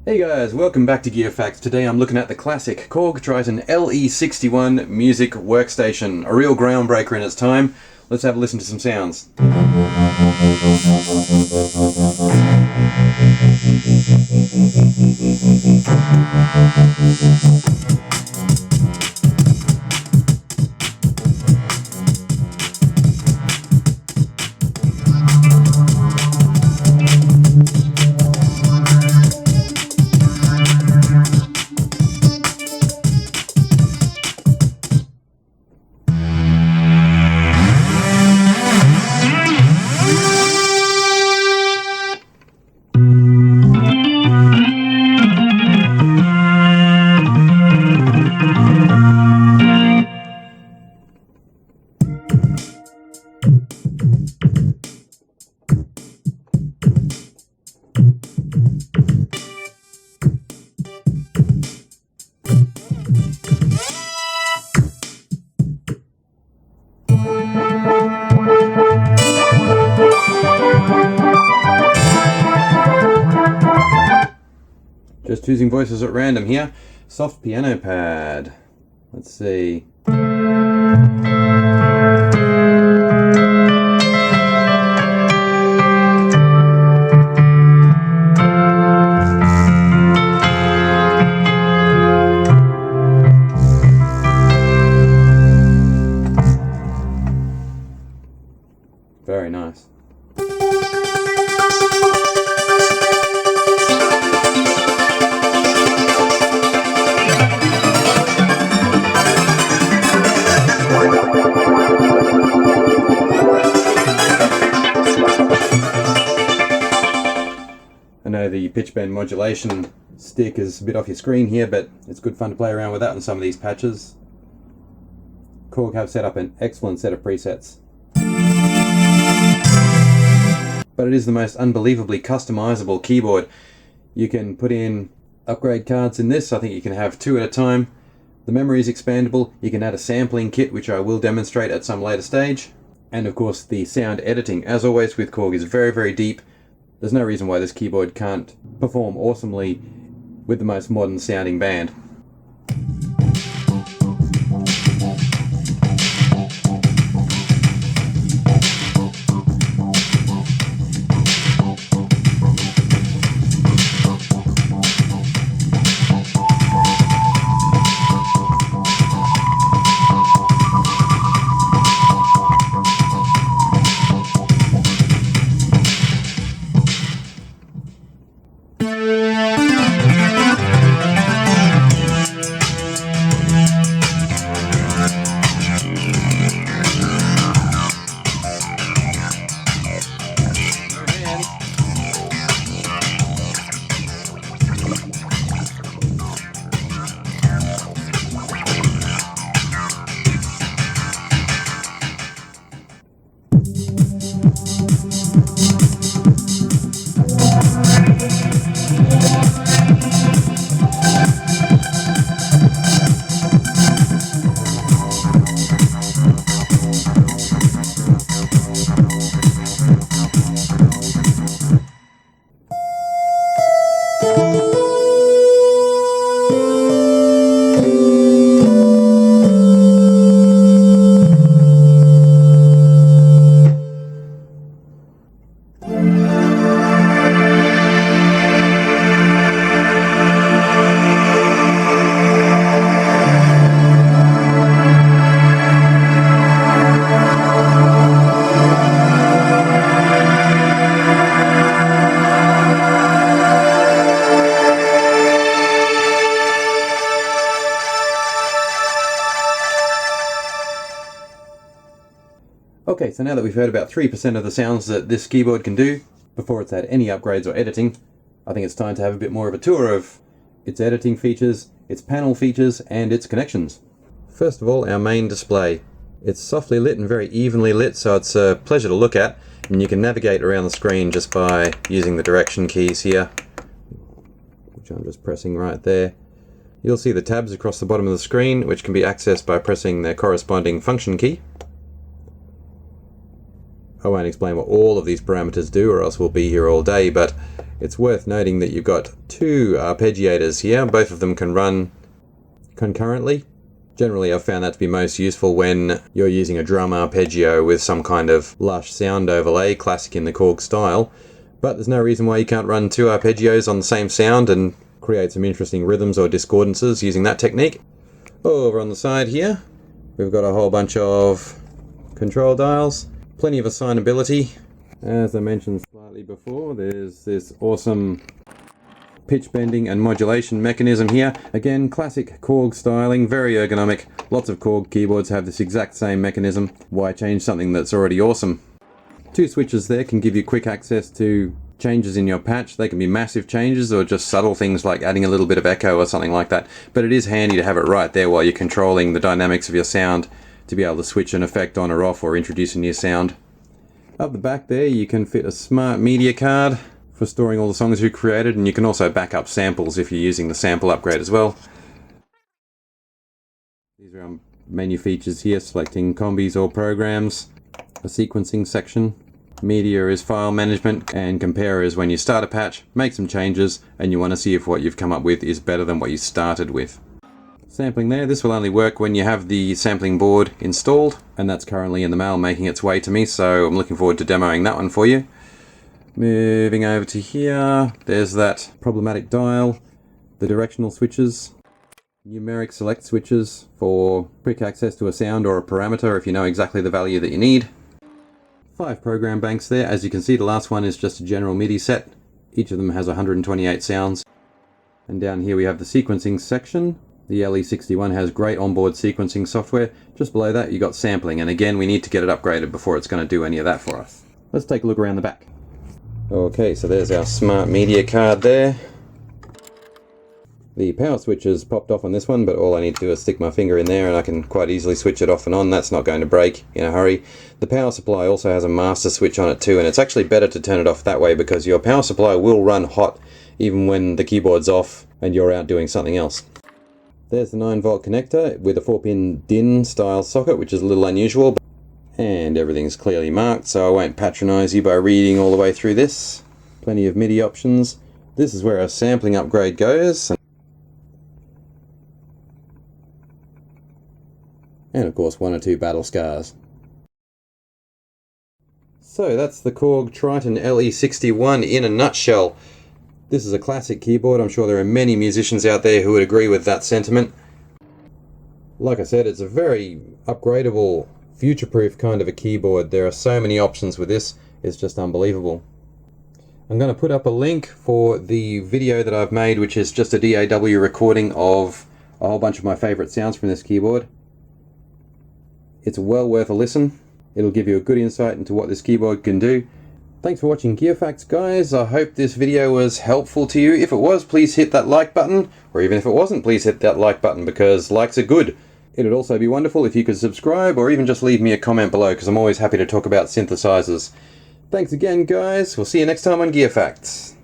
Hey guys, welcome back to Gearfacts. Today I'm looking at the classic Korg Triton Le61 music workstation, a real groundbreaker in its time. Let's have a listen to some sounds. Just choosing voices at random here. Soft piano pad. Let's see. Very nice. I know the pitch bend modulation stick is a bit off your screen here, but it's good fun to play around with that on some of these patches. Korg have set up an excellent set of presets. But it is the most unbelievably customizable keyboard. You can put in upgrade cards in this. I think you can have 2 at a time. The memory is expandable. You can add a sampling kit, which I will demonstrate at some later stage. And of course the sound editing, as always with Korg, is very, very deep. There's no reason why this keyboard can't perform awesomely with the most modern sounding band. Okay, so now that we've heard about 3% of the sounds that this keyboard can do, before it's had any upgrades or editing, I think it's time to have a bit more of a tour of its editing features, its panel features, and its connections. First of all, our main display. It's softly lit and very evenly lit, so it's a pleasure to look at, and you can navigate around the screen just by using the direction keys here, which I'm just pressing right there. You'll see the tabs across the bottom of the screen, which can be accessed by pressing their corresponding function key. I won't explain what all of these parameters do, or else we'll be here all day, but it's worth noting that you've got two arpeggiators here. Both of them can run concurrently. Generally, I've found that to be most useful when you're using a drum arpeggio with some kind of lush sound overlay, classic in the Korg style. But there's no reason why you can't run two arpeggios on the same sound and create some interesting rhythms or discordances using that technique. Over on the side here, we've got a whole bunch of control dials, plenty of assignability. As I mentioned slightly before, there's this awesome pitch bending and modulation mechanism here. Again, classic Korg styling, very ergonomic. Lots of Korg keyboards have this exact same mechanism. Why change something that's already awesome? Two switches there can give you quick access to changes in your patch. They can be massive changes or just subtle things like adding a little bit of echo or something like that. But it is handy to have it right there while you're controlling the dynamics of your sound to be able to switch an effect on or off or introduce a new sound. Up the back there you can fit a smart media card for storing all the songs you created, and you can also back up samples if you're using the sample upgrade as well. These are our menu features here, selecting combis or programs, a sequencing section. Media is file management, and compare is when you start a patch, make some changes, and you want to see if what you've come up with is better than what you started with. Sampling there, this will only work when you have the sampling board installed, and that's currently in the mail making its way to me, so I'm looking forward to demoing that one for you. Moving over to here, there's that problematic dial, the directional switches, numeric select switches for quick access to a sound or a parameter if you know exactly the value that you need. 5 program banks there. As you can see, the last one is just a general MIDI set. Each of them has 128 sounds. And down here we have the sequencing section. The LE61 has great onboard sequencing software. Just below that you got sampling, and again we need to get it upgraded before it's going to do any of that for us. Let's take a look around the back. Okay, so there's our smart media card there. The power switch has popped off on this one, but all I need to do is stick my finger in there and I can quite easily switch it off and on. That's not going to break in a hurry. The power supply also has a master switch on it too, and it's actually better to turn it off that way because your power supply will run hot even when the keyboard's off and you're out doing something else. There's the 9-volt connector with a 4-pin DIN style socket, which is a little unusual. And everything's clearly marked, so I won't patronize you by reading all the way through this. Plenty of MIDI options. This is where our sampling upgrade goes. And of course 1 or 2 battle scars. So that's the Korg Triton Le61 in a nutshell. This is a classic keyboard. I'm sure there are many musicians out there who would agree with that sentiment. Like I said, it's a very upgradable, future-proof kind of a keyboard. There are so many options with this, it's just unbelievable. I'm going to put up a link for the video that I've made, which is just a DAW recording of a whole bunch of my favourite sounds from this keyboard. It's well worth a listen. It'll give you a good insight into what this keyboard can do. Thanks for watching Gearfacts, guys. I hope this video was helpful to you. If it was, please hit that like button, or even if it wasn't, please hit that like button because likes are good. It would also be wonderful if you could subscribe or even just leave me a comment below because I'm always happy to talk about synthesizers. Thanks again, guys. We'll see you next time on Gearfacts.